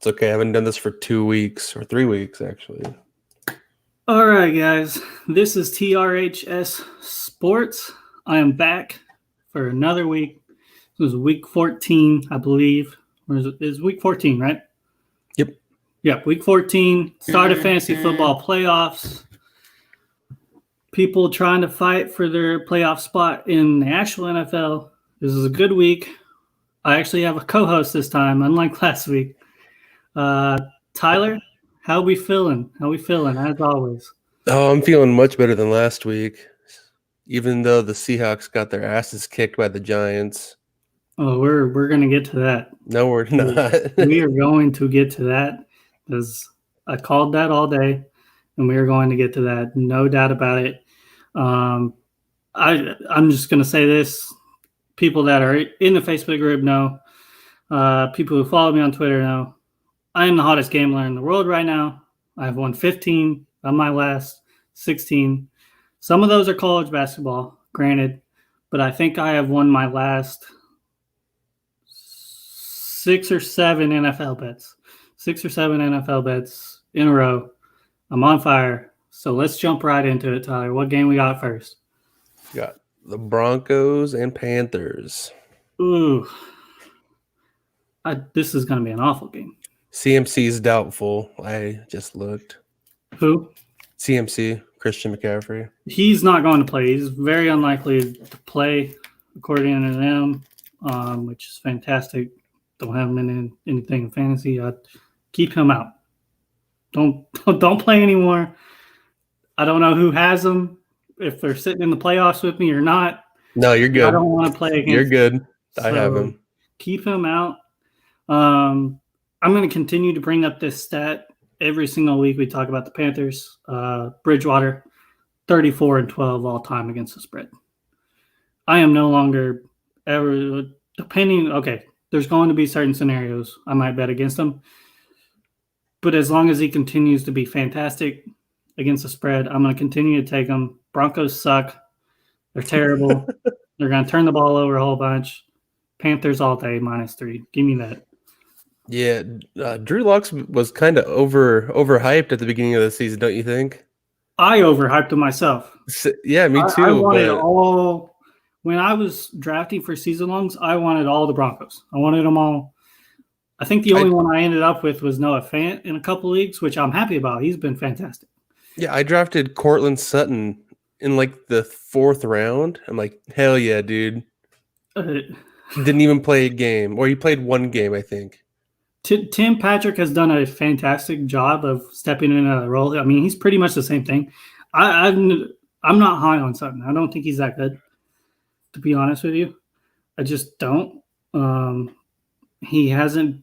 It's okay. I haven't done this for 2 weeks or 3 weeks, actually. All right, guys. This is TRHS Sports. I am back for another week. This is week 14, I believe. Or is it week 14, right? Yep. Yep, week 14. Start of fantasy football playoffs. People trying to fight for their playoff spot in the actual NFL. This is a good week. I actually have a co-host this time, unlike last week. Tyler, how we feeling? As always? Oh, I'm feeling much better than last week, even though the Seahawks got their asses kicked by the Giants. Oh, we're gonna get to that. No, we're not. We are going to get to that because I called that all day, and we are going to get to that. No doubt about it. I'm just gonna say this: people that are in the Facebook group know. People who follow me on Twitter know. I am the hottest gambler in the world right now. I've won 15 of my last 16. Some of those are college basketball, granted, but I think I have won my last 6 or 7 NFL bets. 6 or 7 NFL bets in a row. I'm on fire. So let's jump right into it, Tyler. What game we got first? We got the Broncos and Panthers. Ooh. This is going to be an awful game. CMC is doubtful. I just looked. Who? CMC, Christian McCaffrey. He's not going to play. He's very unlikely to play, according to them, which is fantastic. Don't have him in anything in fantasy. I'd keep him out. Don't play anymore. I don't know who has them, if they're sitting in the playoffs with me or not. No, you're good. I don't want to play against. You're good. I have him. Keep him out. I'm going to continue to bring up this stat every single week. We talk about the Panthers. Bridgewater, 34-12 all time against the spread. I am no longer ever depending. Okay, there's going to be certain scenarios I might bet against him, but as long as he continues to be fantastic against the spread, I'm going to continue to take him. Broncos suck. They're terrible. They're going to turn the ball over a whole bunch. Panthers all day, -3. Give me that. Yeah, Drew Lock was kind of overhyped at the beginning of the season, don't you think? I overhyped him myself. Yeah, me too. I wanted all. When I was drafting for season longs, I wanted all the Broncos. I wanted them all. I think the only one I ended up with was Noah Fant in a couple leagues, which I'm happy about. He's been fantastic. Yeah, I drafted Cortland Sutton in like the 4th round. I'm like, hell yeah, dude. Didn't even play a game, or he played 1 game, I think. Tim Patrick has done a fantastic job of stepping in a role. I mean, he's pretty much the same thing. I'm not high on Sutton. I don't think he's that good, to be honest with you. I just don't. He hasn't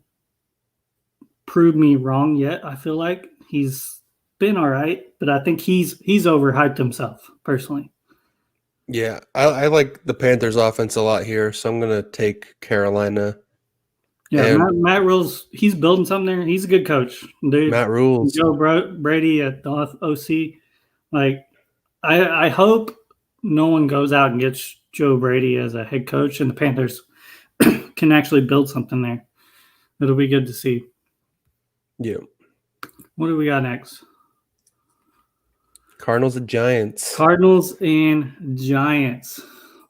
proved me wrong yet. I feel like he's been all right, but I think he's overhyped himself personally. Yeah, I like the Panthers offense a lot here, so I'm going to take Carolina. Yeah, Matt Rule's he's building something there. He's a good coach. Dude, Matt Rules. Joe Brady at the OC. Like, I hope no one goes out and gets Joe Brady as a head coach, and the Panthers can actually build something there. It'll be good to see. Yeah. What do we got next? Cardinals and Giants. Cardinals and Giants.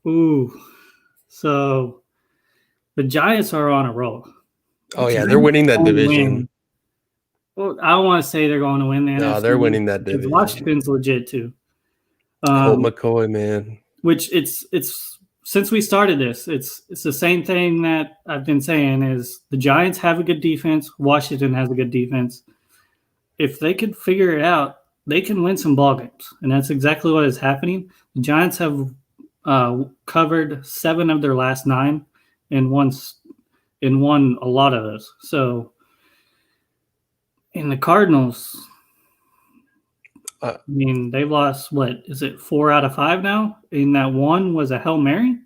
Ooh. So the Giants are on a roll. Oh, yeah, they're winning that division. Well, I don't want to say they're going to win that. No, they're winning that division. Washington's legit too. Colt McCoy, man. Which it's since we started this, it's the same thing that I've been saying is the Giants have a good defense. Washington has a good defense. If they could figure it out, they can win some ball games, and that's exactly what is happening. The Giants have covered 7 of their last 9. And won a lot of those. So in the Cardinals, I mean, they've lost, what, is it 4 out of 5 now? And that one was a Hail Mary?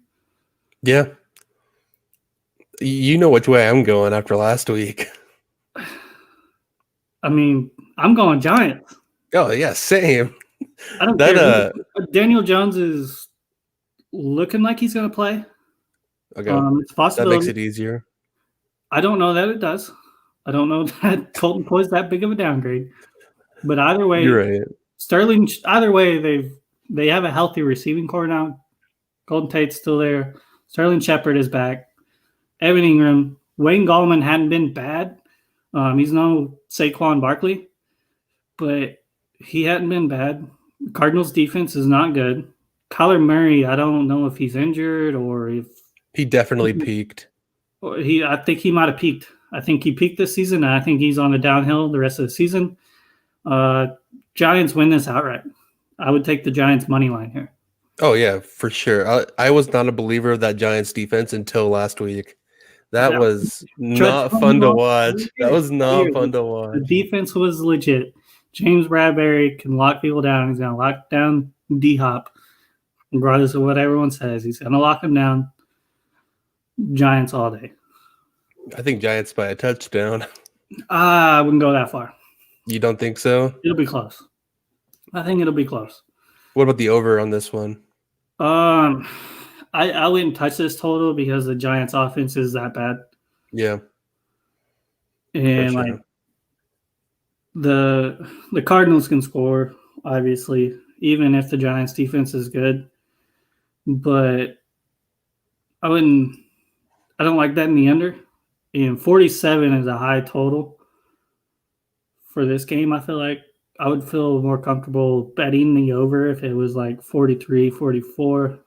Yeah. You know which way I'm going after last week. I mean, I'm going Giants. Oh, yeah, same. I don't care. Daniel Jones is looking like he's going to play. Okay. It's possible. That makes it easier. I don't know that it does. I don't know that Colton Poy's that big of a downgrade. But either way, You're right. Sterling. Either way, they have a healthy receiving core now. Golden Tate's still there. Sterling Shepard is back. Evan Ingram. Wayne Gallman hadn't been bad. He's no Saquon Barkley, but he hadn't been bad. Cardinals defense is not good. Kyler Murray, I don't know if he's injured or if he definitely peaked. I think he might have peaked. I think he peaked this season, and I think he's on the downhill the rest of the season. Giants win this outright. I would take the Giants money line here. Oh yeah, for sure. I was not a believer of that Giants defense until last week. That was not fun to watch. That was not fun to watch. The defense was legit. James Bradbury can lock people down. He's going to lock down D-Hop. Regardless of what everyone says, he's going to lock him down. Giants all day. I think Giants by a touchdown. I wouldn't go that far. You don't think so? It'll be close. I think it'll be close. What about the over on this one? I wouldn't touch this total because the Giants' offense is that bad. Yeah. And sure. like the Cardinals can score, obviously, even if the Giants' defense is good. But I don't like that in the under. And 47 is a high total for this game. I feel like I would feel more comfortable betting the over if it was like 43, 44.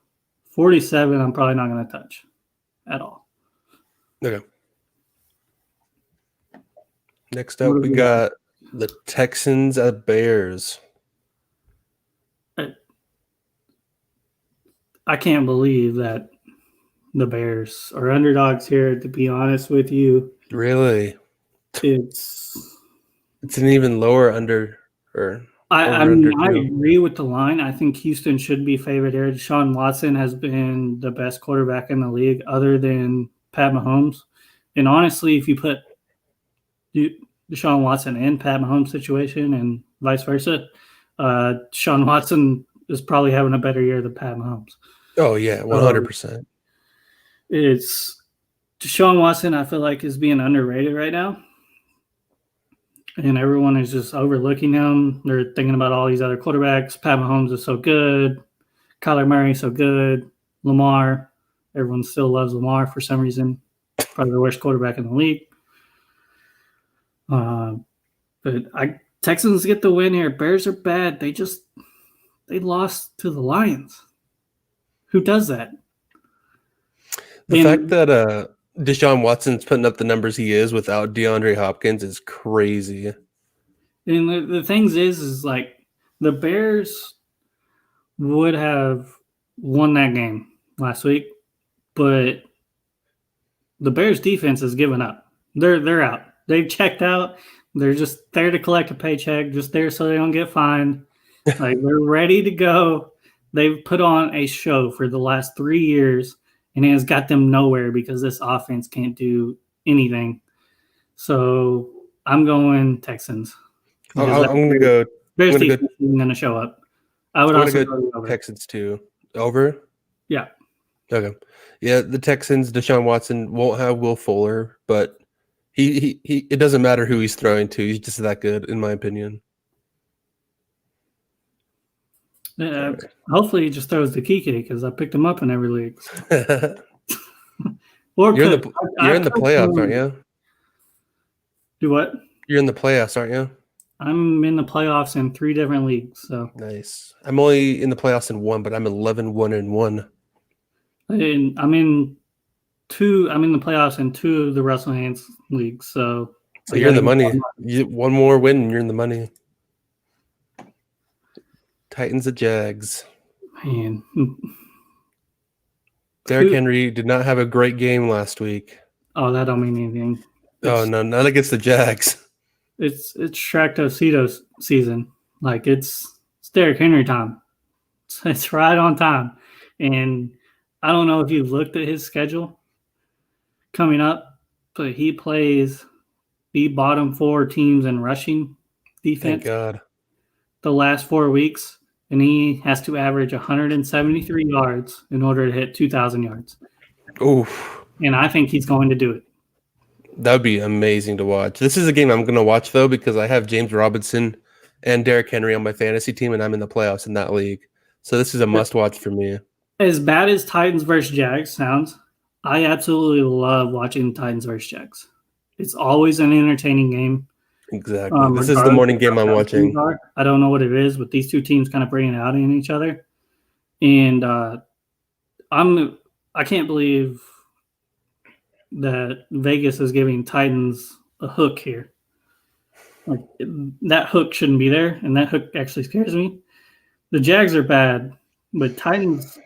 47, I'm probably not going to touch at all. Okay. Next up, we got the Texans at Bears. I can't believe that the Bears are underdogs here, to be honest with you. Really? It's an even lower under. I agree with the line. I think Houston should be favored here. Deshaun Watson has been the best quarterback in the league other than Pat Mahomes. And honestly, if you put Deshaun Watson in Pat Mahomes' situation and vice versa, Deshaun Watson is probably having a better year than Pat Mahomes. Oh, yeah, 100%. It's Deshaun Watson, I feel like, is being underrated right now. And everyone is just overlooking him. They're thinking about all these other quarterbacks. Pat Mahomes is so good. Kyler Murray is so good. Lamar. Everyone still loves Lamar for some reason. Probably the worst quarterback in the league. But Texans get the win here. Bears are bad. They lost to the Lions. Who does that? The fact that Deshaun Watson's putting up the numbers he is without DeAndre Hopkins is crazy. And the thing is like the Bears would have won that game last week, but the Bears defense has given up. They're out. They've checked out. They're just there to collect a paycheck, just there so they don't get fined. Like they're ready to go. They've put on a show for the last 3 years. And it has got them nowhere because this offense can't do anything. So I'm going Texans. I'm going to go. Bears defense isn't going to show up. I would also go over. Texans too. Over? Yeah. Okay. Yeah, the Texans, Deshaun Watson won't have Will Fuller, but he it doesn't matter who he's throwing to. He's just that good, in my opinion. Hopefully he just throws the Kike because I picked him up in every league. You're in the playoffs, aren't you? Do what? You're in the playoffs, aren't you? I'm in the playoffs in 3 different leagues. So nice. I'm only in the playoffs in 1, but I'm 11-1-1. And I'm in the playoffs in 2 of the Russell Haynes leagues. So you're in the money. One more win, and you're in the money. Titans at Jags. Man. Derrick Henry did not have a great game last week. Oh, that don't mean anything. No, not against the Jags. It's Tractocito season. Like it's Derrick Henry time. It's right on time. And I don't know if you've looked at his schedule coming up, but he plays the bottom 4 teams in rushing defense. Thank God. The last 4 weeks, and he has to average 173 yards in order to hit 2,000 yards. Oof. And I think he's going to do it. That would be amazing to watch. This is a game I'm going to watch, though, because I have James Robinson and Derrick Henry on my fantasy team, and I'm in the playoffs in that league. So this is a must-watch for me. As bad as Titans versus Jags sounds, I absolutely love watching Titans versus Jags. It's always an entertaining game. Exactly. This is the morning game I'm watching. I don't know what it is, but these two teams kind of bring it out in each other. And I can't believe that Vegas is giving Titans a hook here. Like, that hook shouldn't be there, and that hook actually scares me. The Jags are bad, but Titans,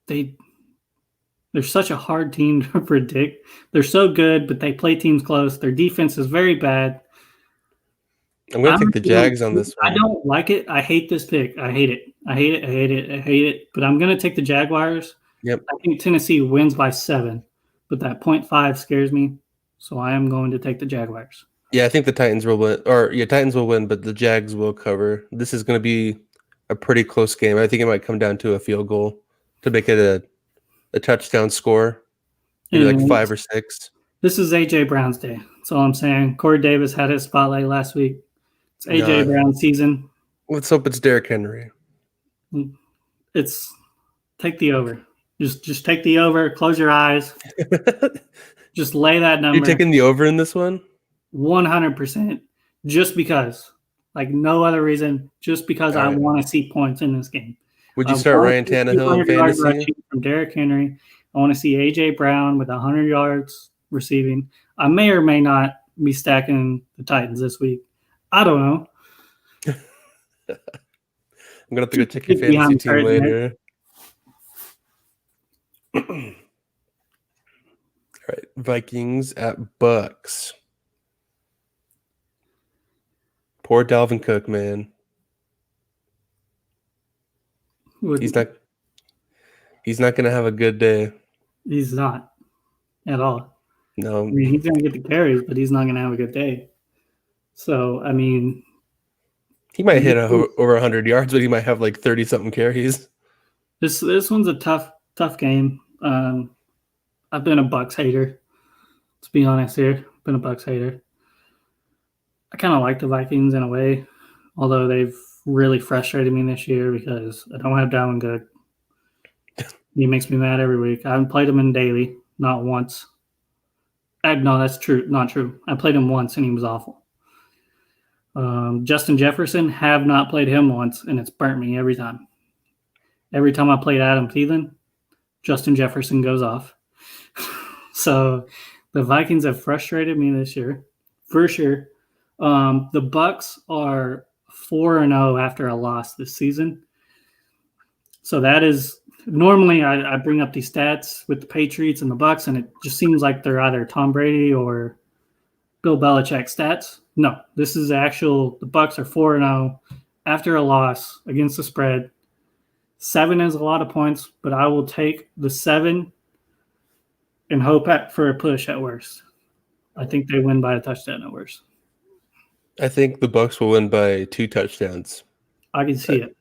they're such a hard team to predict. They're so good, but they play teams close. Their defense is very bad. I'm going to take the Jags on this one. I don't like it. I hate this pick. I hate it. I hate it. I hate it. I hate it. But I'm going to take the Jaguars. Yep. I think Tennessee wins by 7, but that 0.5 scares me. So I am going to take the Jaguars. Yeah, I think the Titans will win. Titans will win, but the Jags will cover. This is going to be a pretty close game. I think it might come down to a field goal to make it a touchdown score, maybe like 5 or 6. This is A.J. Brown's day. That's all I'm saying. Corey Davis had his spotlight last week. It's A.J. Brown season. Let's hope it's Derrick Henry. It's take the over. Just take the over. Close your eyes. Just lay that number. You're taking the over in this one? 100%. Just because. Like, no other reason. Just because I want to see points in this game. Would you start Ryan Tannehill in fantasy? From Derrick Henry. I want to see A.J. Brown with 100 yards receiving. I may or may not be stacking the Titans this week. I don't know. I'm going to have to go check your fantasy team later. All right. Vikings at Bucks. Poor Dalvin Cook, man. He's not going to have a good day. He's not at all. No. I mean, he's going to get the carries, but he's not going to have a good day. So, I mean, he might hit over 100 yards, but he might have like 30-something carries. This one's a tough game. I've been a Bucks hater. Let's be honest here. I've been a Bucks hater. I kind of like the Vikings in a way, although they've really frustrated me this year because I don't have Dalvin Cook. He makes me mad every week. I haven't played him in daily, not once. No, that's true. Not true. I played him once, and he was awful. Justin Jefferson, have not played him once, and it's burnt me every time. Every time I played Adam Thielen, Justin Jefferson goes off. So the Vikings have frustrated me this year, for sure. The Bucks are 4-0 after a loss this season. So that is normally I bring up these stats with the Patriots and the Bucks, and it just seems like they're either Tom Brady or Bill Belichick stats. No, this is the Bucks are 4-0 after a loss against the spread. 7 is a lot of points, but I will take the 7 and hope for a push at worst. I think they win by a touchdown at worst. I think the Bucks will win by 2 touchdowns. I can see it.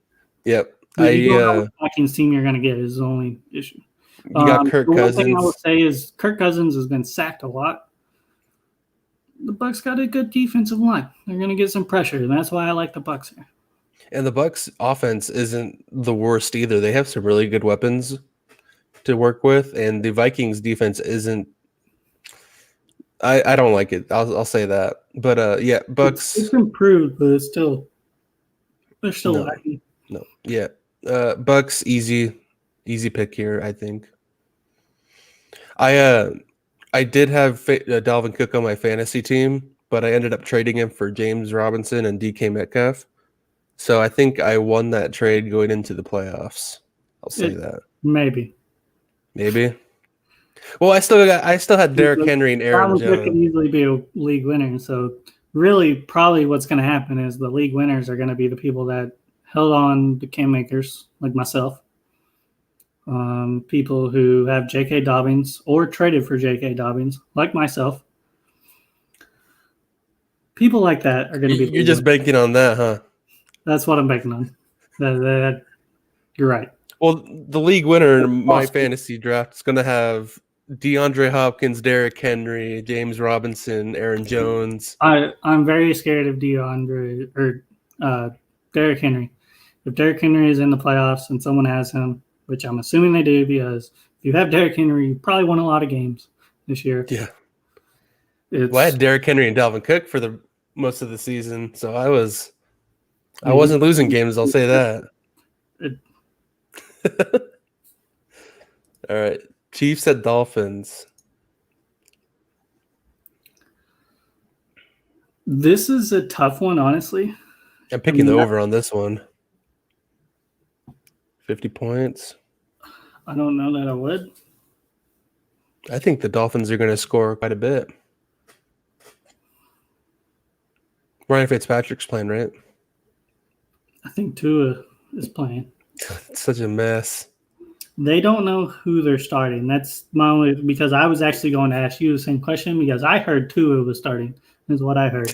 Yep. Vikings team you're going to get is the only issue. You got Kirk Cousins. One thing I would say is Kirk Cousins has been sacked a lot. The Bucks got a good defensive line. They're going to get some pressure, and that's why I like the Bucks here. And the Bucks offense isn't the worst either. They have some really good weapons to work with, and the Vikings defense isn't. I don't like it. I'll say that. But yeah, Bucks. It's improved, but they're still lacking. No, yeah. Bucks easy pick here, I think. I did have Dalvin Cook on my fantasy team, but I ended up trading him for James Robinson and DK Metcalf. So I think I won that trade going into the playoffs. I'll say that. Maybe. Well, I still had Derrick Henry and Aaron Jones. Could easily be a league winner. So really, probably what's going to happen is the league winners are going to be the people that held on to Cam Akers, like myself. People who have J.K. Dobbins or traded for J.K. Dobbins, like myself. People like that are going to be. You're just banking on that, huh? That's what I'm banking on. You're right. Well, the league winner in my fantasy draft is going to have DeAndre Hopkins, Derrick Henry, James Robinson, Aaron Jones. I'm very scared of Derrick Henry. If Derrick Henry is in the playoffs and someone has him, which I'm assuming they do, because if you have Derrick Henry, you probably won a lot of games this year. Yeah. Well, I had Derrick Henry and Dalvin Cook for the most of the season, so I wasn't losing games. I'll say that. All right, Chiefs at Dolphins. This is a tough one, honestly. I'm picking the over on this one. 50 points. I don't know that I would. I think the Dolphins are going to score quite a bit. Ryan Fitzpatrick's playing, right? I think Tua is playing. It's such a mess. They don't know who they're starting. That's my only, because I was actually going to ask you the same question because I heard Tua was starting, is what I heard.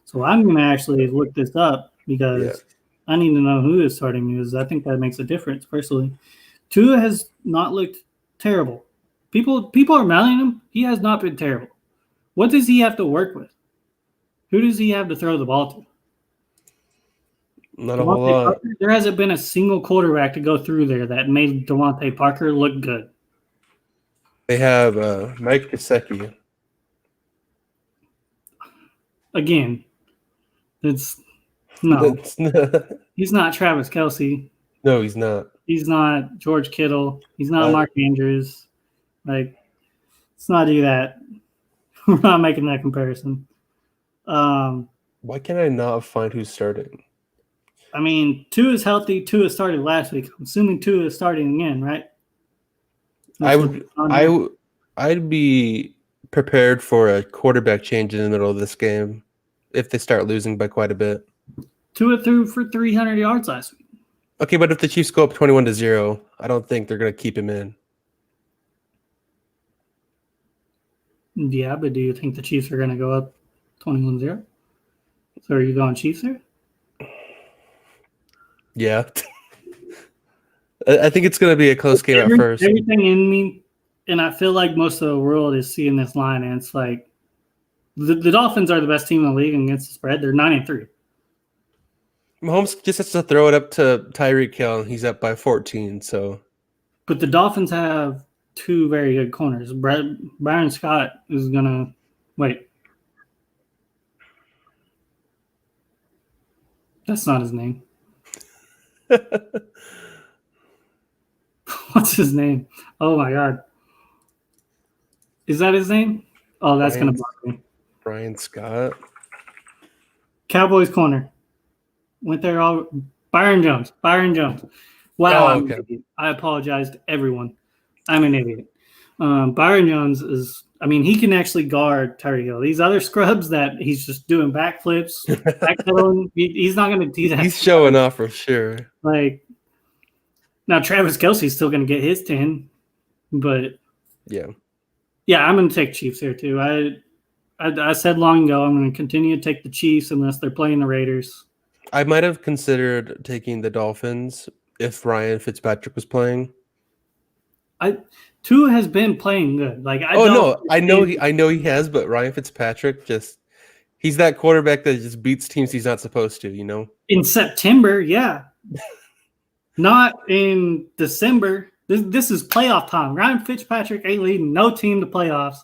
So I'm going to actually look this up because I need to know who is starting because I think that makes a difference personally. Tua has not looked terrible. People are mailing him. He has not been terrible. What does he have to work with? Who does he have to throw the ball to? Not a whole lot. Parker, there hasn't been a single quarterback to go through there that made Devontae Parker look good. They have Mike Gesicki. Again, he's not Travis Kelce. No, he's not. He's not George Kittle. He's not Mark Andrews. Like, let's not do that. We're not making that comparison. Why can I not find who's starting? I mean, Tua is healthy. Tua started last week. I'm assuming Tua is starting again, right? I'd be prepared for a quarterback change in the middle of this game if they start losing by quite a bit. Tua threw for 300 yards last week. Okay, but if the Chiefs go up 21-0, I don't think they're going to keep him in. Yeah, but do you think the Chiefs are going to go up 21-0? So are you going Chiefs here? Yeah. I think it's going to be a close game at first. Everything in me, and I feel like most of the world is seeing this line, and it's like the Dolphins are the best team in the league against the spread. They're 9-3. Mahomes just has to throw it up to Tyreek Hill, and he's up by 14. So, but the Dolphins have two very good corners. Byron Scott is going to wait. That's not his name. What's his name? Oh my God. Is that his name? Oh, that's going to bother me. Brian Scott. Cowboys corner. Went there all. Byron Jones. Wow. Oh, okay. I apologize to everyone. I'm an idiot. Byron Jones is, I mean, he can actually guard Tyreek Hill. These other scrubs that he's just doing backflips, backpedaling, he's not going to do that. He's showing off for sure. Like, now Travis Kelce's still going to get his 10, but yeah, I'm going to take Chiefs here too. I said long ago I'm going to continue to take the Chiefs unless they're playing the Raiders. I might have considered taking the Dolphins if Ryan Fitzpatrick was playing. Tua has been playing good. Like I know he has, but Ryan Fitzpatrick he's that quarterback that just beats teams he's not supposed to, you know. In September, yeah. Not in December. This is playoff time. Ryan Fitzpatrick ain't leading no team to playoffs.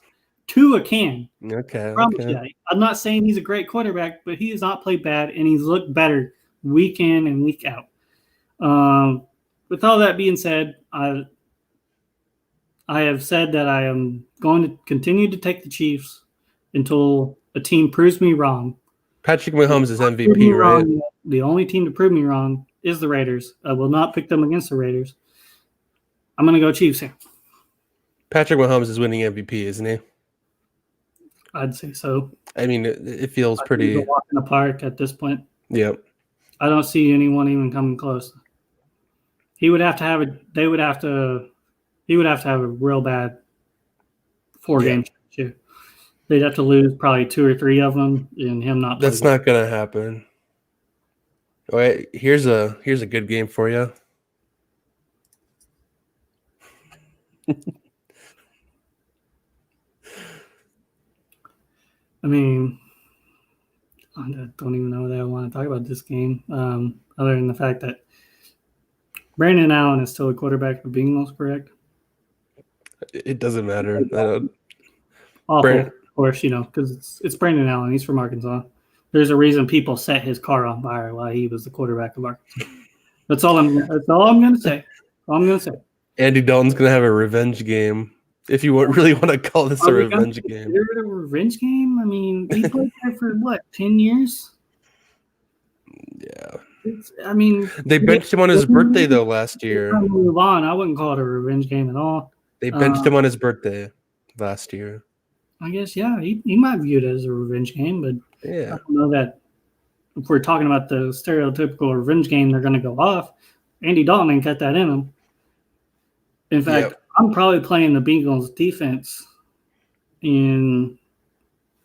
Tua can. Okay. I'm not saying he's a great quarterback, but he has not played bad, and he's looked better week in and week out. With all that being said, I have said that I am going to continue to take the Chiefs until a team proves me wrong. Patrick Mahomes is MVP, right? The only team to prove me wrong is the Raiders. I will not pick them against the Raiders. I'm going to go Chiefs here. Patrick Mahomes is winning MVP, isn't he? I'd say so. I mean, it feels pretty. Walk in the park at this point. Yep. I don't see anyone even coming close. He would have to have He would have to have a real bad 4-game championship. They'd have to lose probably 2 or 3 of them, and him not. That's not going to happen. All right, here's a good game for you. I mean, I don't even know that I want to talk about this game, other than the fact that Brandon Allen is still a quarterback of Bengals, correct? It doesn't matter. I don't. Awful, of course, because it's Brandon Allen. He's from Arkansas. There's a reason people set his car on fire while he was the quarterback of Arkansas. That's all I'm going to say. Andy Dalton's gonna have a revenge game. If you really want to call this a revenge game. Is it a revenge game? I mean, he played there for what, 10 years? Yeah. They benched him on his birthday though last year. Move on. I wouldn't call it a revenge game at all. They benched him on his birthday last year. I guess, yeah, he might view it as a revenge game, but yeah, I don't know that if we're talking about the stereotypical revenge game, they're going to go off. Andy Dalton ain't got that in him. In fact, I'm probably playing the Bengals defense in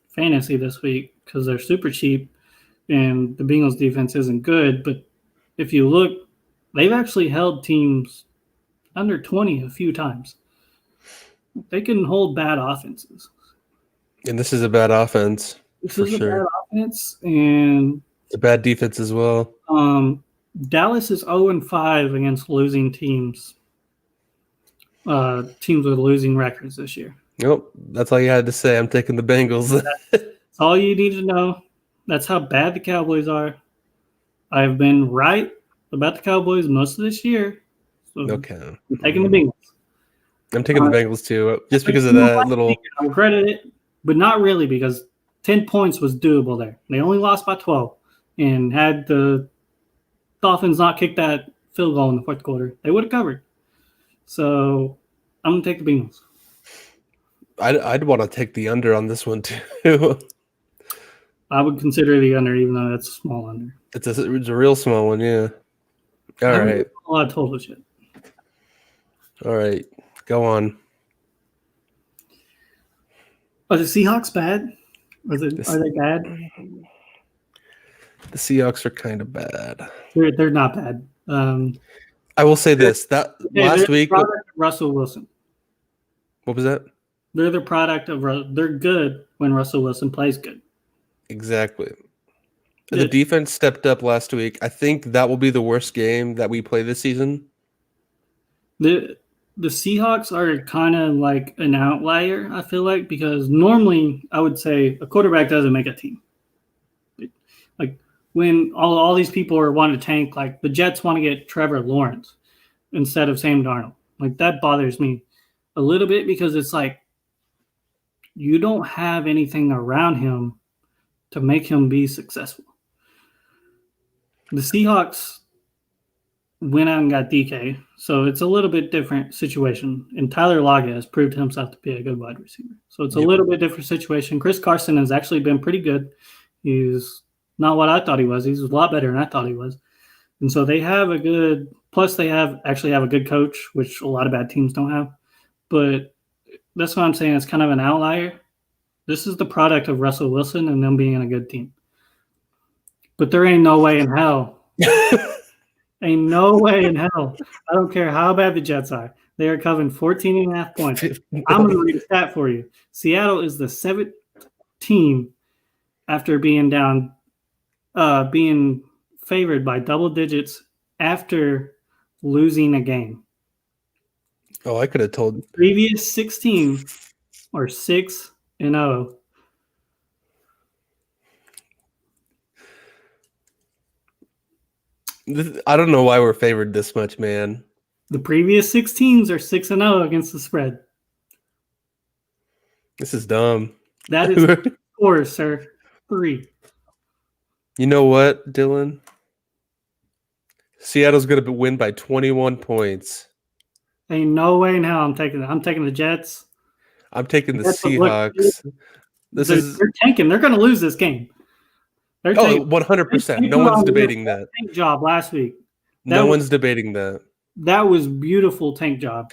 fantasy this week because they're super cheap and the Bengals defense isn't good. But if you look, they've actually held teams under 20 a few times. They can hold bad offenses. And this is a bad offense. This is a bad offense, and it's a bad defense as well. Dallas is 0-5 against losing teams. Teams with losing records this year. Nope, that's all you had to say. I'm taking the Bengals. That's all you need to know. That's how bad the Cowboys are. I've been right about the Cowboys most of this year. So okay. I'm taking the Bengals. I'm taking the Bengals too, just because of that little. I'll credit it, but not really because 10 points was doable there. They only lost by 12, and had the Dolphins not kicked that field goal in the fourth quarter, they would have covered. So I'm going to take the Bengals. I'd want to take the under on this one too. I would consider the under, even though that's a small under. It's a real small one, yeah. All right. A lot of total shit. All right, go on. Are the Seahawks bad? Are they bad? The Seahawks are kind of bad. They're not bad. I will say this: that last week, Russell Wilson. What was that? They're the product of. They're good when Russell Wilson plays good. Exactly. The defense stepped up last week. I think that will be the worst game that we play this season. The Seahawks are kind of like an outlier, I feel like, because normally I would say a quarterback doesn't make a team. Like when all these people are wanting to tank, like the Jets want to get Trevor Lawrence instead of Sam Darnold. Like that bothers me a little bit because it's like you don't have anything around him to make him be successful. The Seahawks went out and got DK, so it's a little bit different situation. And Tyler Lockett has proved himself to be a good wide receiver. So it's a little bit different situation. Chris Carson has actually been pretty good. He's not what I thought he was. He's a lot better than I thought he was. And so they have a good – plus they actually have a good coach, which a lot of bad teams don't have. But that's what I'm saying. It's kind of an outlier. This is the product of Russell Wilson and them being a good team. But there ain't no way in hell. Ain't no way in hell. I don't care how bad the Jets are. They are covering 14.5 points. I'm going to read a stat for you. Seattle is the 7th team after being down, being favored by double digits after losing a game. Oh, I could have told. Previous 16 are 6-0. I don't know why we're favored this much, man. The previous 6 teams are 6-0 against the spread. This is dumb. That is 4, sir. 3. You know what, Dylan? Seattle's going to win by 21 points. Ain't no way in hell I'm taking the Jets. I'm taking the Seahawks. They're tanking. They're going to lose this game. 100%. No one's debating that. Tank job last week. No one's debating that. That was beautiful tank job.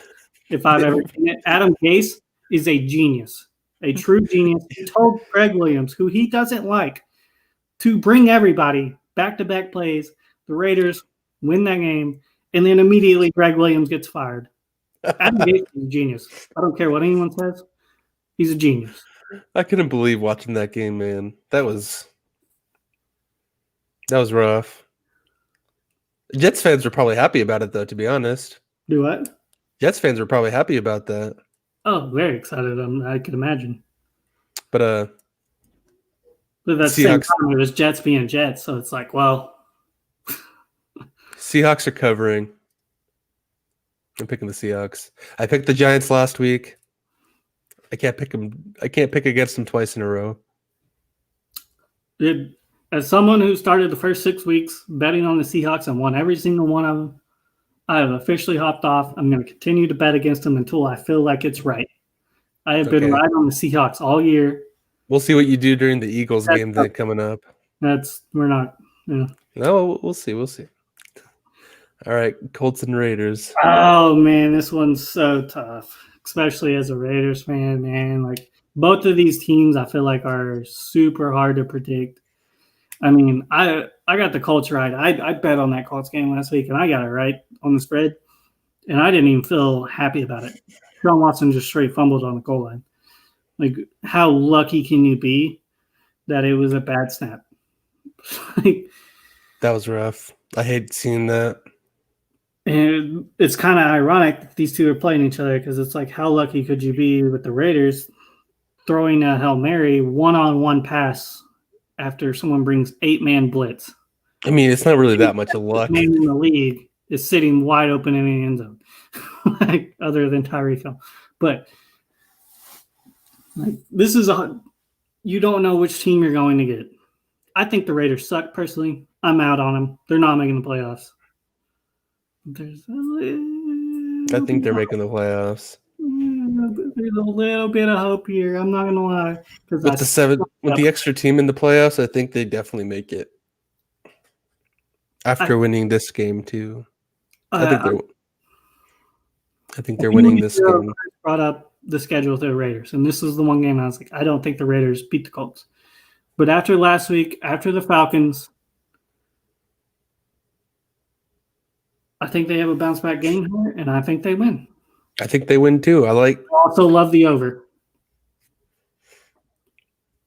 If I've ever seen it. Adam Gase is a genius, a true genius. He told Greg Williams, who he doesn't like, to bring everybody back-to-back plays. The Raiders win that game, and then immediately Greg Williams gets fired. Adam Gase is a genius. I don't care what anyone says. He's a genius. I couldn't believe watching that game, man. That was rough. Jets fans were probably happy about it, though. To be honest, Do what? Jets fans were probably happy about that. Oh, very excited. I could imagine. But But at the same Seahawks time, it was Jets being Jets, so it's like, well, Seahawks are covering. I'm picking the Seahawks. I picked the Giants last week. I can't pick them. I can't pick against them twice in a row. as someone who started the first 6 weeks betting on the Seahawks and won every single one of them, I have officially hopped off. I'm going to continue to bet against them until I feel like it's right. I have been right on the Seahawks all year. We'll see what you do during the Eagles game that coming up. We're not. Yeah. No, we'll see. We'll see. All right, Colts and Raiders. Oh man, this one's so tough, especially as a Raiders fan, man. Like both of these teams, I feel like are super hard to predict. I mean, I got the Colts right. I bet on that Colts game last week, and I got it right on the spread, and I didn't even feel happy about it. Sean Watson just straight fumbled on the goal line. Like, how lucky can you be that it was a bad snap? That was rough. I hate seeing that. And it's kind of ironic that these two are playing each other because it's like, how lucky could you be with the Raiders throwing a Hail Mary one-on-one pass after someone brings 8-man blitz? I mean, it's not really that much of luck. Man in the league is sitting wide open in the end zone, like other than Tyreek Hill. But like, this is you don't know which team you're going to get. I think the Raiders suck personally. I'm out on them. They're not making the playoffs. There's I think they're making the playoffs. There's a little bit of hope here. I'm not gonna lie. With the extra team in the playoffs, I think they definitely make it. After winning this game too, I think they're winning this game. Brought up the schedule to the Raiders, and this is the one game I was like, I don't think the Raiders beat the Colts. But after last week, after the Falcons, I think they have a bounce back game here, and I think they win. I think they win too. I also love the over.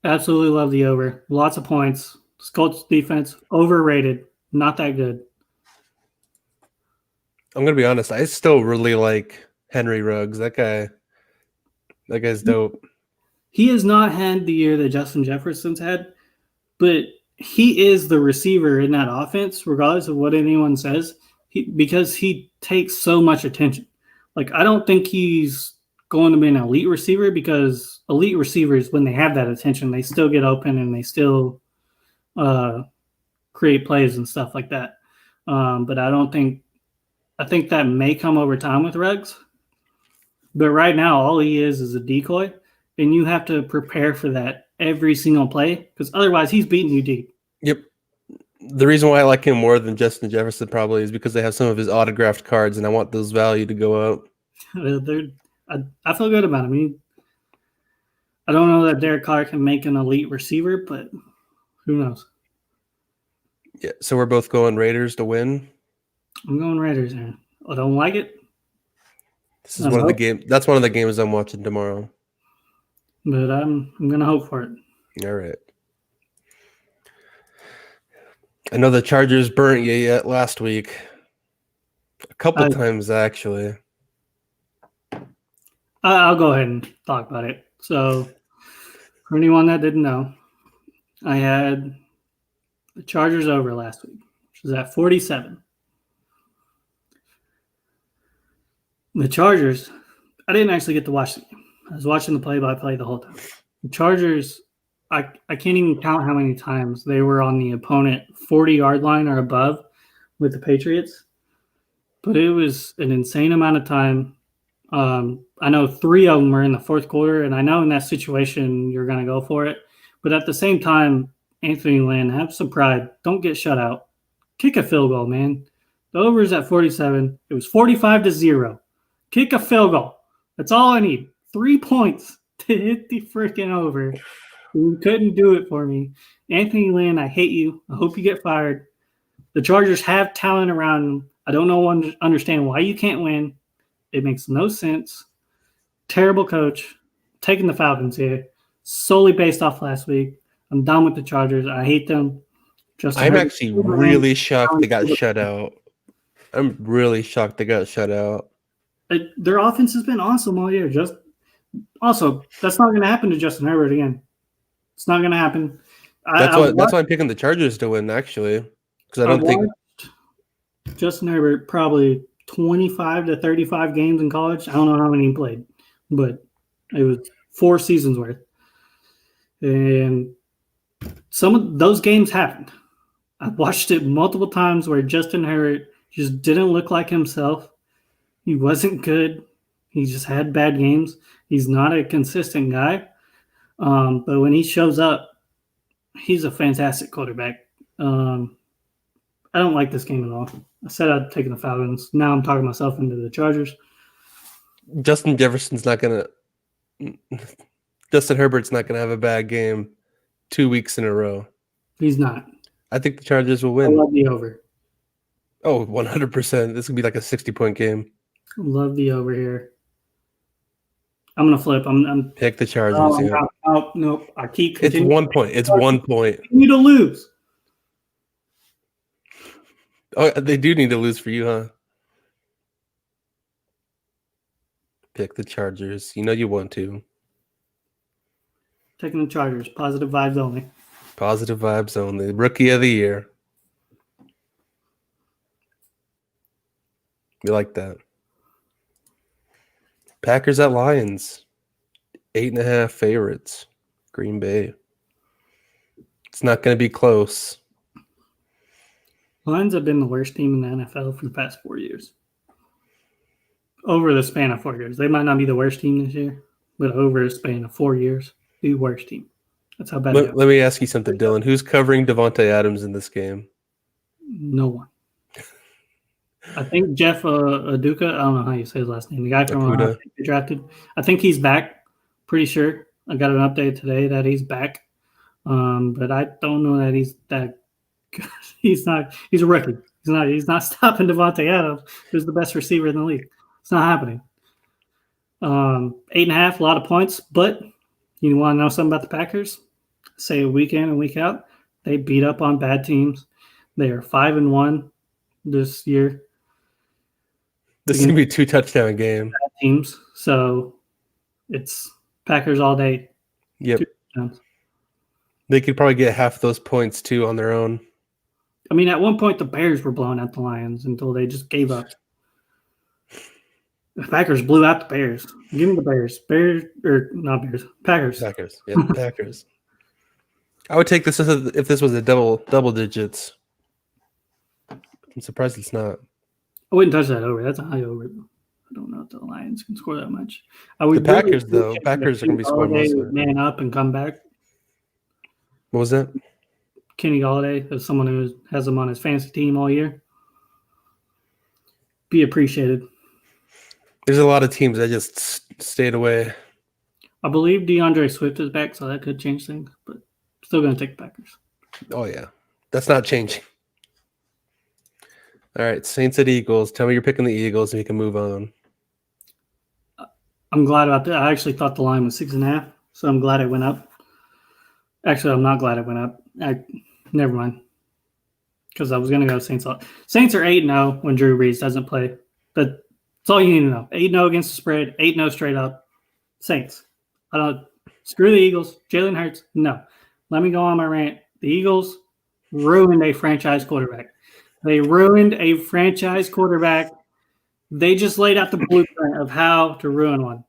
Absolutely love the over. Lots of points. Colts defense overrated. Not that good. I'm gonna be honest. I still really like Henry Ruggs. That guy's dope. He has not had the year that Justin Jefferson's had, but he is the receiver in that offense, regardless of what anyone says. Because he takes so much attention. Like, I don't think he's going to be an elite receiver because elite receivers, when they have that attention, they still get open and they still create plays and stuff like that. But I think that may come over time with Ruggs. But right now, all he is a decoy, and you have to prepare for that every single play because otherwise he's beating you deep. Yep. The reason why I like him more than Justin Jefferson probably is because they have some of his autographed cards, and I want those value to go up. I feel good about him. I don't know that Derek Carr can make an elite receiver, but who knows? Yeah, so we're both going Raiders to win. I'm going Raiders, man. I don't like it. This is one of the games. That's one of the games I'm watching tomorrow. But I'm gonna hope for it. All right. I know the Chargers burnt you yet last week. A couple times, actually. I'll go ahead and talk about it. So, for anyone that didn't know, I had the Chargers over last week, which was at 47. The Chargers, I didn't actually get to watch the game. I was watching the play-by-play the whole time. The Chargers, I can't even count how many times they were on the opponent 40-yard line or above with the Patriots. But it was an insane amount of time. I know 3 of them were in the fourth quarter, and I know in that situation you're going to go for it. But at the same time, Anthony Lynn, have some pride. Don't get shut out. Kick a field goal, man. The over is at 47. It was 45-0. Kick a field goal. That's all I need. 3 points to hit the freaking over. You couldn't do it for me. Anthony Lynn, I hate you. I hope you get fired. The Chargers have talent around them. I don't understand why you can't win. It makes no sense. Terrible coach. Taking the Falcons here. solely based off last week. I'm done with the Chargers. I hate them. I'm actually really shocked they got shut out. I'm really shocked they got shut out. Their offense has been awesome all year. Also, that's not going to happen to Justin Herbert again. It's not going to happen. That's why I'm picking the Chargers to win, actually, because I don't think Justin Herbert probably 25 to 35 games in college. I don't know how many he played, but it was 4 seasons worth. And some of those games happened. I watched it multiple times where Justin Herbert just didn't look like himself. He wasn't good. He just had bad games. He's not a consistent guy. But when he shows up, he's a fantastic quarterback. I don't like this game at all. I said I'd taken the Falcons. Now I'm talking myself into the Chargers. Justin Herbert's not going to have a bad game 2 weeks in a row. He's not. I think the Chargers will win. I love the over. Oh, 100%. This could be like a 60-point game. Love the over here. I'm gonna flip. I'm pick the Chargers. Nope. I keep. It's 1 point. It's 1 point. You need to lose. Oh, they do need to lose for you, huh? Pick the Chargers. You know you want to. Taking the Chargers. Positive vibes only. Positive vibes only. Rookie of the year. We like that. Packers at Lions. 8.5 favorites. Green Bay. It's not going to be close. Lions have been the worst team in the NFL for the past 4 years. Over the span of 4 years. They might not be the worst team this year, but over a span of 4 years, the worst team. That's how bad Let me ask you something, Dylan. Who's covering Devontae Adams in this game? No one. I think Jeff Aduka, I don't know how you say his last name. The guy from Ohio State drafted. I think he's back. Pretty sure. I got an update today that he's back. But I don't know that he's that good. He's a rookie. He's not stopping Devontae Adams, who's the best receiver in the league. It's not happening. 8.5, a lot of points, but you want to know something about the Packers? Say week in and week out, they beat up on bad teams. They are 5-1 this year. This is going to be a 2-touchdown game. Teams, so it's Packers all day. Yep. They could probably get half those points, too, on their own. I mean, at one point, the Bears were blowing out the Lions until they just gave up. The Packers blew out the Bears. Give me the Bears. Packers. Packers. Yeah, Packers. I would take this if this was a double digits. I'm surprised it's not. I wouldn't touch that over. That's a high over. I don't know if the Lions can score that much. The Packers, though. Packers are going to be scoring most of it. Man up and come back. What was that? Kenny Galladay, as someone who has him on his fantasy team all year. Be appreciated. There's a lot of teams that just stayed away. I believe DeAndre Swift is back, so that could change things, but still going to take the Packers. Oh, yeah. That's not changing. All right, Saints at Eagles. Tell me you're picking the Eagles and we can move on. I'm glad about that. I actually thought the line was 6.5, so I'm glad it went up. Actually, I'm not glad it went up. Never mind. Because I was going to go Saints. Saints are 8-0 when Drew Brees doesn't play. That's all you need to know. 8-0 against the spread, 8-0 straight up. Saints. Screw the Eagles. Jalen Hurts. No. Let me go on my rant. The Eagles ruined a franchise quarterback. They ruined a franchise quarterback. They just laid out the blueprint of how to ruin one.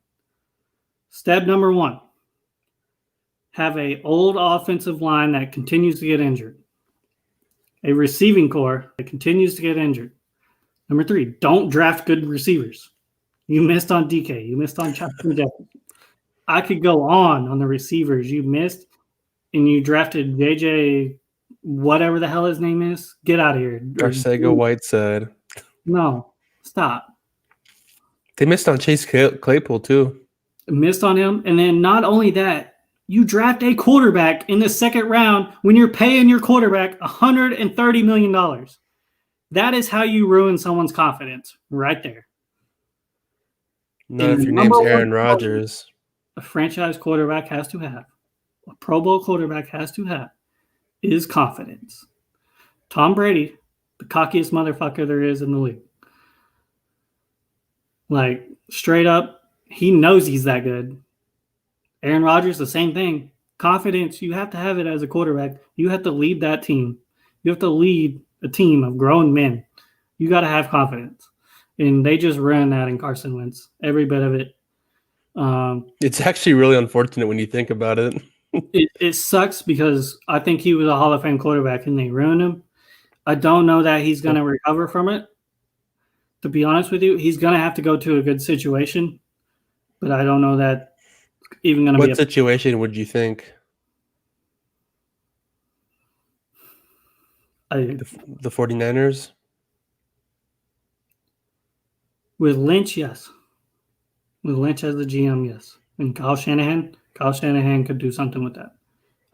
Step number 1. Have an old offensive line that continues to get injured. A receiving core that continues to get injured. Number 3, don't draft good receivers. You missed on DK. You missed on Justin Jefferson. I could go on the receivers you missed, and you drafted JJ, whatever the hell his name is. Get out of here. Arcega-Whiteside. No, stop. They missed on Chase Claypool, too. Missed on him. And then not only that, you draft a quarterback in the second round when you're paying your quarterback $130 million. That is how you ruin someone's confidence right there. Not if your name's Aaron Rodgers. A franchise quarterback has to have a Pro Bowl quarterback has to have is confidence. Tom Brady, the cockiest motherfucker there is in the league. Like, straight up, he knows he's that good. Aaron Rodgers, the same thing. Confidence, you have to have it as a quarterback. You have to lead that team. You have to lead a team of grown men. You got to have confidence. And they just ran that in Carson Wentz, every bit of it. It's actually really unfortunate when you think about it. It sucks because I think he was a Hall of Fame quarterback and they ruined him. I don't know that he's going to recover from it. To be honest with you, he's going to have to go to a good situation, but I don't know that even going to be. What situation would you think? The 49ers? With Lynch, yes. With Lynch as the GM, yes. And Kyle Shanahan could do something with that.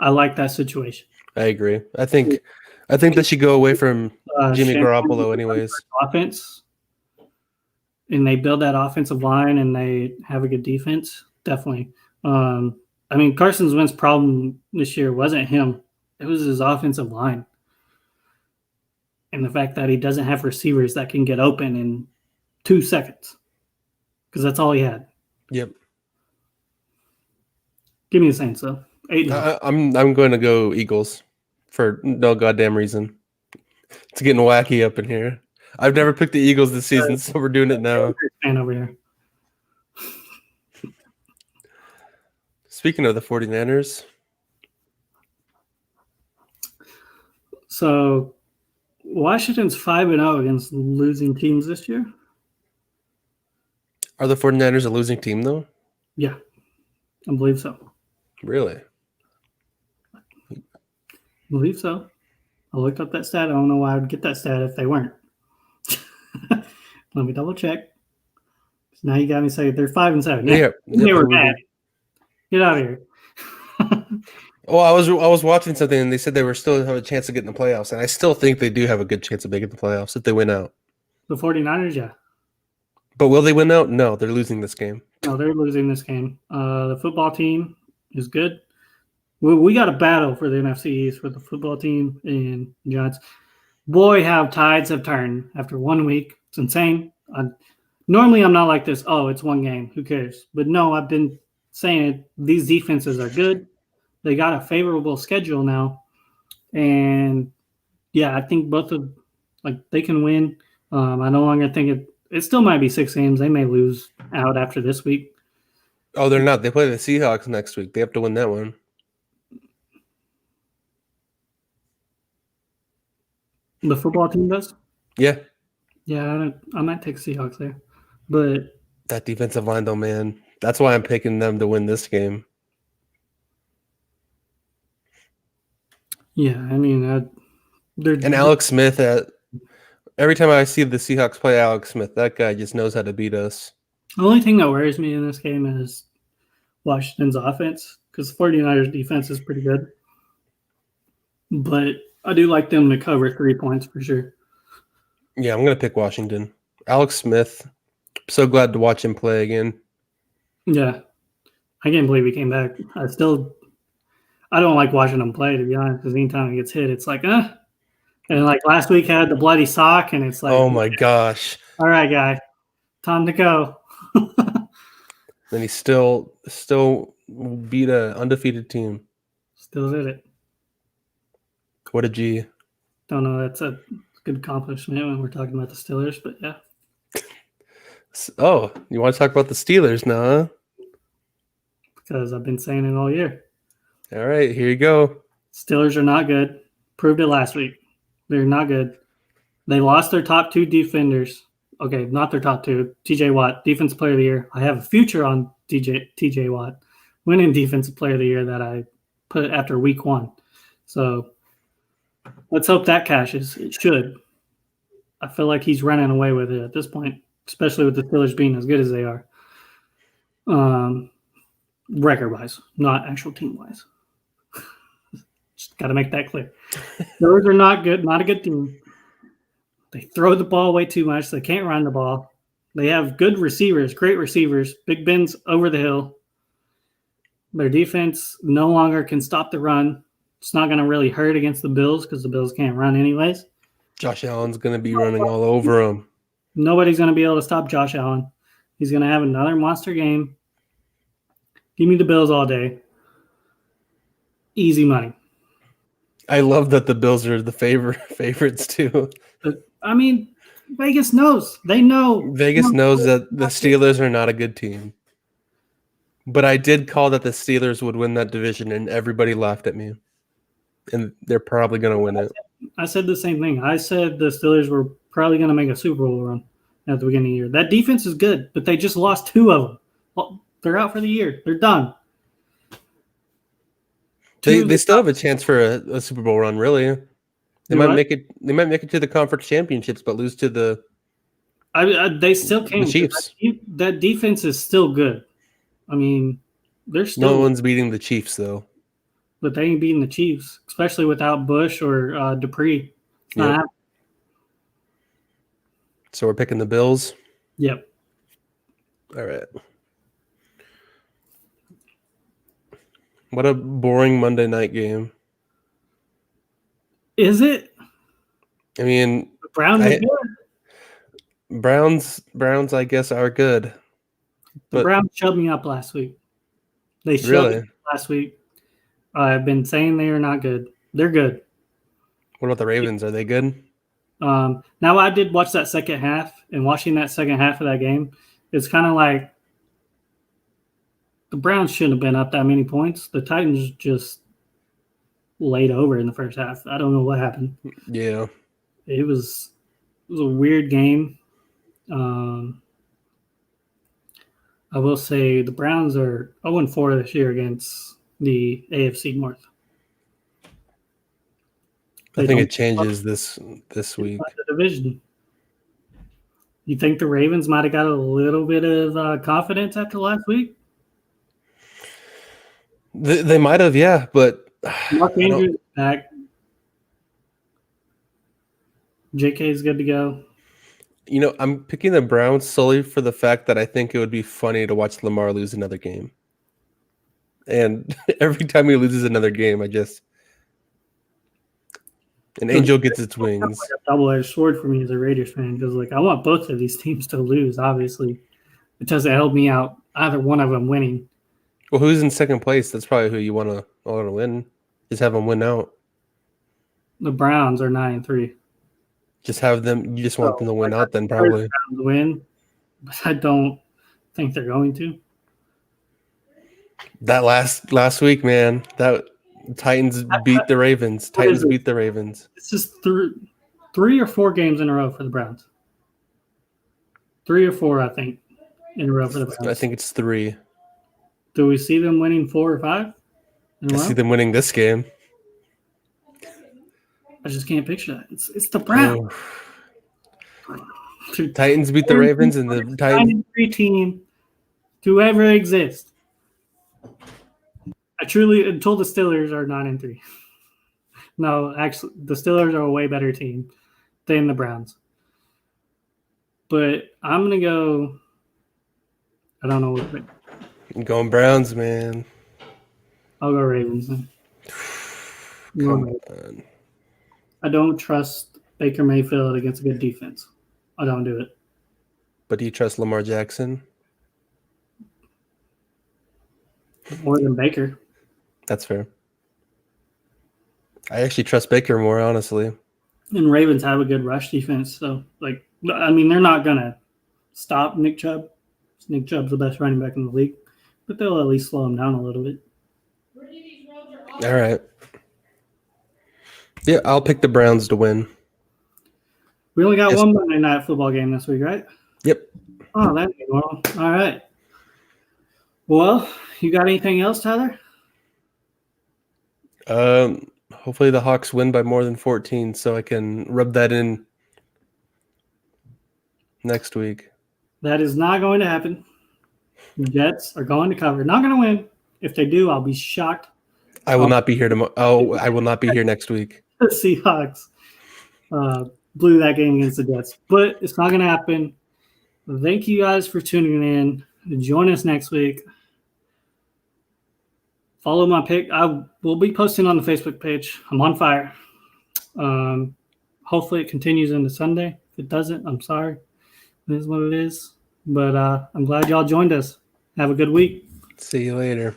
I like that situation. I agree. I think they should go away from Jimmy Garoppolo anyways. Offense, and they build that offensive line and they have a good defense, definitely. I mean, Carson Wentz's problem this year wasn't him. It was his offensive line. And the fact that he doesn't have receivers that can get open in 2 seconds. Because that's all he had. Yep. Give me the Saints, though. 8-0. I'm going to go Eagles for no goddamn reason. It's getting wacky up in here. I've never picked the Eagles this season, so we're doing it now. Fan over here. Speaking of the 49ers. So, Washington's 5-0 against losing teams this year. Are the 49ers a losing team, though? Yeah, I believe so. Really? I believe so. I looked up that stat. I don't know why I would get that stat if they weren't. Let me double check. Now you got me saying they're 5-7. Yeah, they were bad. Get out of here. Well, I was watching something and they said they were still have a chance of getting the playoffs, and I still think they do have a good chance of making the playoffs if they win out. The 49ers, yeah. But will they win out? No, they're losing this game. No, they're losing this game. The football team is good. We got a battle for the NFC East with the football team and Giants. Boy, how tides have turned after 1 week. It's insane. Normally, I'm not like this. Oh, it's one game. Who cares? But no, I've been saying these defenses are good. They got a favorable schedule now. And, yeah, I think both of they can win. I no longer think it still might be 6 games. They may lose out after this week. Oh, they're not. They play the Seahawks next week. They have to win that one. The football team does? Yeah. Yeah, I might take Seahawks there. But that defensive line, though, man. That's why I'm picking them to win this game. Yeah, I mean, and Alex Smith. Every time I see the Seahawks play Alex Smith, that guy just knows how to beat us. The only thing that worries me in this game is Washington's offense, because the 49ers defense is pretty good. But I do like them to cover 3 points for sure. Yeah, I'm going to pick Washington. Alex Smith, so glad to watch him play again. Yeah. I can't believe he came back. I don't like watching him play, to be honest, because anytime he gets hit, it's like, And last week had the bloody sock, and it's like, oh my gosh. All right, guy. Time to go. Then he still beat an undefeated team. Still did it. What a G. Don't know. That's a good accomplishment when we're talking about the Steelers, but yeah. Oh, you want to talk about the Steelers now, huh? Because I've been saying it all year. All right, here you go. Steelers are not good. Proved it last week. They're not good. They lost their top 2 defenders. Okay, not their top 2. TJ Watt, Defensive Player of the Year. I have a future on TJ Watt, winning Defensive Player of the Year that I put after week 1. So let's hope that cashes. It should. I feel like he's running away with it at this point, especially with the Steelers being as good as they are. Record-wise, not actual team-wise. Just got to make that clear. Steelers are not good, not a good team. They throw the ball way too much. They can't run the ball. They have good receivers, great receivers. Big Ben's over the hill. Their defense no longer can stop the run. It's not going to really hurt against the Bills because the Bills can't run anyways. Josh Allen's going to be running all over them. Nobody's going to be able to stop Josh Allen. He's going to have another monster game. Give me the Bills all day. Easy money. I love that the Bills are the favorites too. I mean, Vegas knows. They know. Vegas knows that the Steelers are not a good team. But I did call that the Steelers would win that division, and everybody laughed at me. And they're probably going to win it. I said the same thing. I said the Steelers were probably going to make a Super Bowl run at the beginning of the year. That defense is good, but they just lost 2 of them. Well, they're out for the year. They're done. They still have a chance for a Super Bowl run, really. They might make it. They might make it to the conference championships, but lose to the. They still can. The Chiefs. That defense is still good. I mean, they're still. No one's beating the Chiefs, though. But they ain't beating the Chiefs, especially without Bush or Dupree. Yep. So we're picking the Bills? Yep. All right. What a boring Monday night game. Is it? I mean, the Browns are good. Browns, I guess, are good. The Browns showed me up last week. They showed me up last week. I've been saying they are not good. They're good. What about the Ravens? Are they good? Now, I did watch that second half, and watching that second half of that game, it's kind of like the Browns shouldn't have been up that many points. The Titans just laid over in the first half. I don't know what happened. Yeah. It was a weird game. I will say the Browns are 0-4 this year against the AFC North. I think it changes this week. The division. You think the Ravens might have got a little bit of confidence after last week? They might have, yeah, but Mark Andrews back. JK is good to go. You know, I'm picking the Browns solely for the fact that I think it would be funny to watch Lamar lose another game. And every time he loses another game, an angel gets its wings. It's like a double-edged sword for me as a Raiders fan because, I want both of these teams to lose, obviously. It doesn't help me out either one of them winning. Well, who's in second place? That's probably who you want to win. Just have them win out. The Browns are 9-3. Just have them. You just want them to win out, then probably win. But I don't think they're going to. That last week, man, that Titans beat the Ravens. Titans beat the Ravens. This is 3 or 4 games in a row for the Browns. 3 or 4, I think, in a row for the Browns. I think it's 3. Do we see them winning 4 or 5? I see them winning this game. I just can't picture that. It's the Browns. Oh. Titans beat the Ravens, and the Titans 9-3 team to ever exist. I truly, until the Steelers are 9-3. No, actually, the Steelers are a way better team than the Browns. But I'm gonna go. I don't know what. I'm going Browns, man. I'll go Ravens. Then. Come on. I don't trust Baker Mayfield against a good defense. I don't do it. But do you trust Lamar Jackson? More than Baker. That's fair. I actually trust Baker more, honestly. And Ravens have a good rush defense. So, they're not going to stop Nick Chubb. Nick Chubb's the best running back in the league. But they'll at least slow him down a little bit. All right. Yeah, I'll pick the Browns to win. We only got one Monday night football game this week, right? Yep. Oh, that's good. Well, all right. Well, you got anything else, Tyler? Hopefully the Hawks win by more than 14 so I can rub that in next week. That is not going to happen. The Jets are going to cover. Not going to win. If they do, I'll be shocked. I will not be here tomorrow. Oh, I will not be here next week. The Seahawks blew that game against the Jets, but it's not going to happen. Thank you guys for tuning in. Join us next week. follow my pick. I will be posting on the Facebook page. I'm on fire. Hopefully it continues into Sunday. If it doesn't, I'm sorry. It is what it is. But I'm glad y'all joined us. Have a good week. See you later.